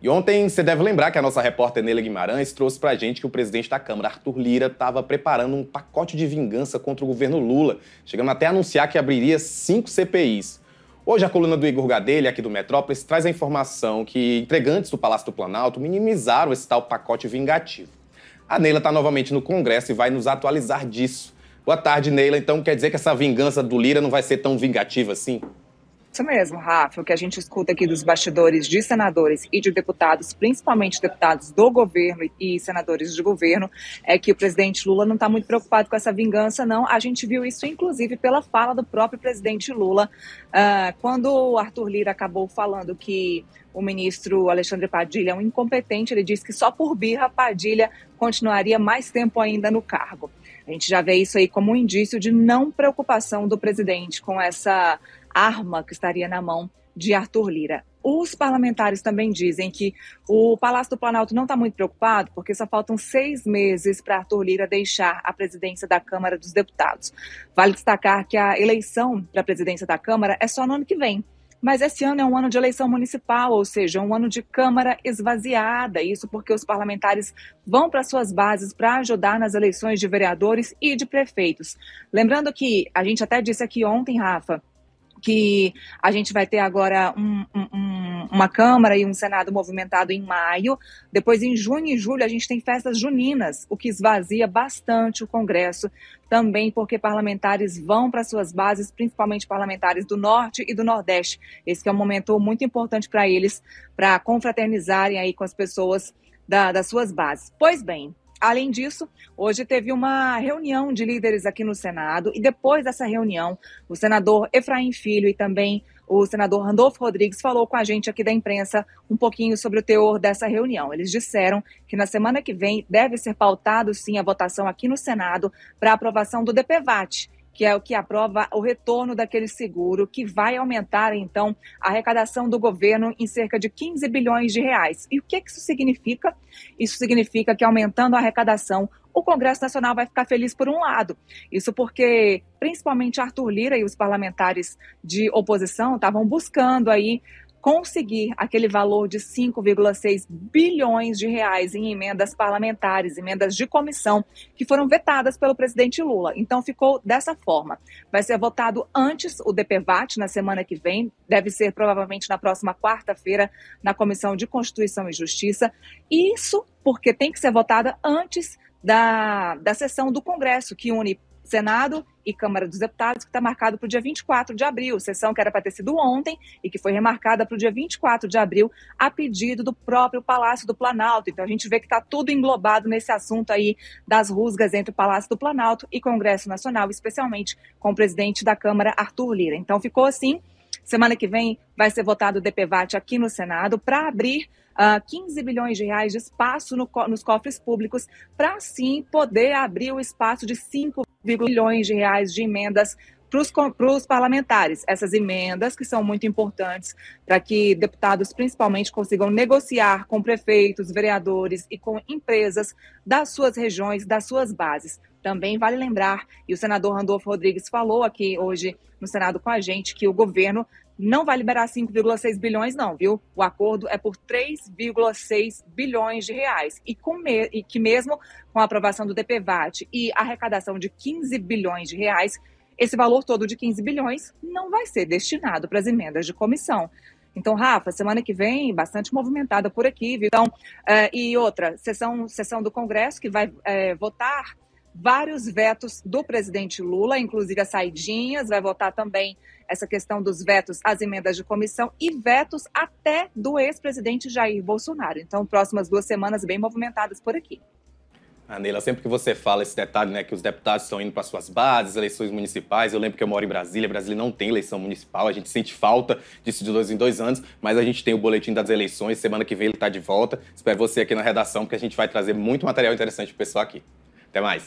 E ontem você deve lembrar que a nossa repórter Neila Guimarães trouxe pra gente que o presidente da Câmara, Arthur Lira, estava preparando um pacote de vingança contra o governo Lula, chegando até a anunciar que abriria 5 CPIs. Hoje a coluna do Igor Gadelha, aqui do Metrópolis, traz a informação que integrantes do Palácio do Planalto minimizaram esse tal pacote vingativo. A Neila está novamente no Congresso e vai nos atualizar disso. Boa tarde, Neila. Então quer dizer que essa vingança do Lira não vai ser tão vingativa assim? Isso mesmo, Rafa. O que a gente escuta aqui dos bastidores de senadores e de deputados, principalmente deputados do governo e senadores de governo, é que o presidente Lula não está muito preocupado com essa vingança, não. A gente viu isso, inclusive, pela fala do próprio presidente Lula, quando o Arthur Lira acabou falando que o ministro Alexandre Padilha é um incompetente. Ele disse que só por birra Padilha continuaria mais tempo ainda no cargo. A gente já vê isso aí como um indício de não preocupação do presidente com essa arma que estaria na mão de Arthur Lira. Os parlamentares também dizem que o Palácio do Planalto não está muito preocupado porque só faltam 6 meses para Arthur Lira deixar a presidência da Câmara dos Deputados. Vale destacar que a eleição para a presidência da Câmara é só no ano que vem. Mas esse ano é um ano de eleição municipal, ou seja, um ano de Câmara esvaziada. Isso porque os parlamentares vão para suas bases para ajudar nas eleições de vereadores e de prefeitos. Lembrando que a gente até disse aqui ontem, Rafa, que a gente vai ter agora uma Câmara e um Senado movimentado em maio. Depois, em junho e julho, a gente tem festas juninas, o que esvazia bastante o Congresso, também porque parlamentares vão para suas bases, principalmente parlamentares do Norte e do Nordeste. Esse é um momento muito importante para eles, para confraternizarem aí com as pessoas das suas bases. Pois bem, além disso, hoje teve uma reunião de líderes aqui no Senado e depois dessa reunião, o senador Efraim Filho e também o senador Randolfo Rodrigues falou com a gente aqui da imprensa um pouquinho sobre o teor dessa reunião. Eles disseram que na semana que vem deve ser pautado, sim, a votação aqui no Senado para a aprovação do DPVAT, que é o que aprova o retorno daquele seguro, que vai aumentar, então, a arrecadação do governo em cerca de 15 bilhões de reais. E o que isso significa? Isso significa que, aumentando a arrecadação, o Congresso Nacional vai ficar feliz por um lado. Isso porque, principalmente, Arthur Lira e os parlamentares de oposição estavam buscando aí conseguir aquele valor de 5,6 bilhões de reais em emendas parlamentares, emendas de comissão, que foram vetadas pelo presidente Lula. Então ficou dessa forma. Vai ser votado antes o DPVAT na semana que vem, deve ser provavelmente na próxima quarta-feira na Comissão de Constituição e Justiça. Isso porque tem que ser votada antes da sessão do Congresso, que une Senado e Câmara dos Deputados, que está marcado para o dia 24 de abril, sessão que era para ter sido ontem e que foi remarcada para o dia 24 de abril, a pedido do próprio Palácio do Planalto. Então a gente vê que está tudo englobado nesse assunto aí das rusgas entre o Palácio do Planalto e Congresso Nacional, especialmente com o presidente da Câmara, Arthur Lira. Então ficou assim. Semana que vem vai ser votado o DPVAT aqui no Senado para abrir 15 bilhões de reais de espaço nos cofres públicos para, sim, poder abrir o espaço de 5 bilhões de reais de emendas para os parlamentares. Essas emendas que são muito importantes para que deputados, principalmente, consigam negociar com prefeitos, vereadores e com empresas das suas regiões, das suas bases. Também vale lembrar, e o senador Randolfo Rodrigues falou aqui hoje no Senado com a gente, que o governo não vai liberar 5,6 bilhões não, viu? O acordo é por 3,6 bilhões de reais. E que mesmo com a aprovação do DPVAT e a arrecadação de 15 bilhões de reais, esse valor todo de 15 bilhões não vai ser destinado para as emendas de comissão. Então, Rafa, semana que vem, bastante movimentada por aqui, viu? Então, e outra, sessão do Congresso que vai votar vários vetos do presidente Lula, inclusive as saidinhas, vai votar também essa questão dos vetos às emendas de comissão e vetos até do ex-presidente Jair Bolsonaro. Então, próximas 2 semanas bem movimentadas por aqui. Neila, sempre que você fala esse detalhe, né, que os deputados estão indo para suas bases, eleições municipais, eu lembro que eu moro em Brasília não tem eleição municipal, a gente sente falta disso de 2 em 2 anos, mas a gente tem o boletim das eleições, semana que vem ele está de volta. Espero você aqui na redação, porque a gente vai trazer muito material interessante para o pessoal aqui. Até mais.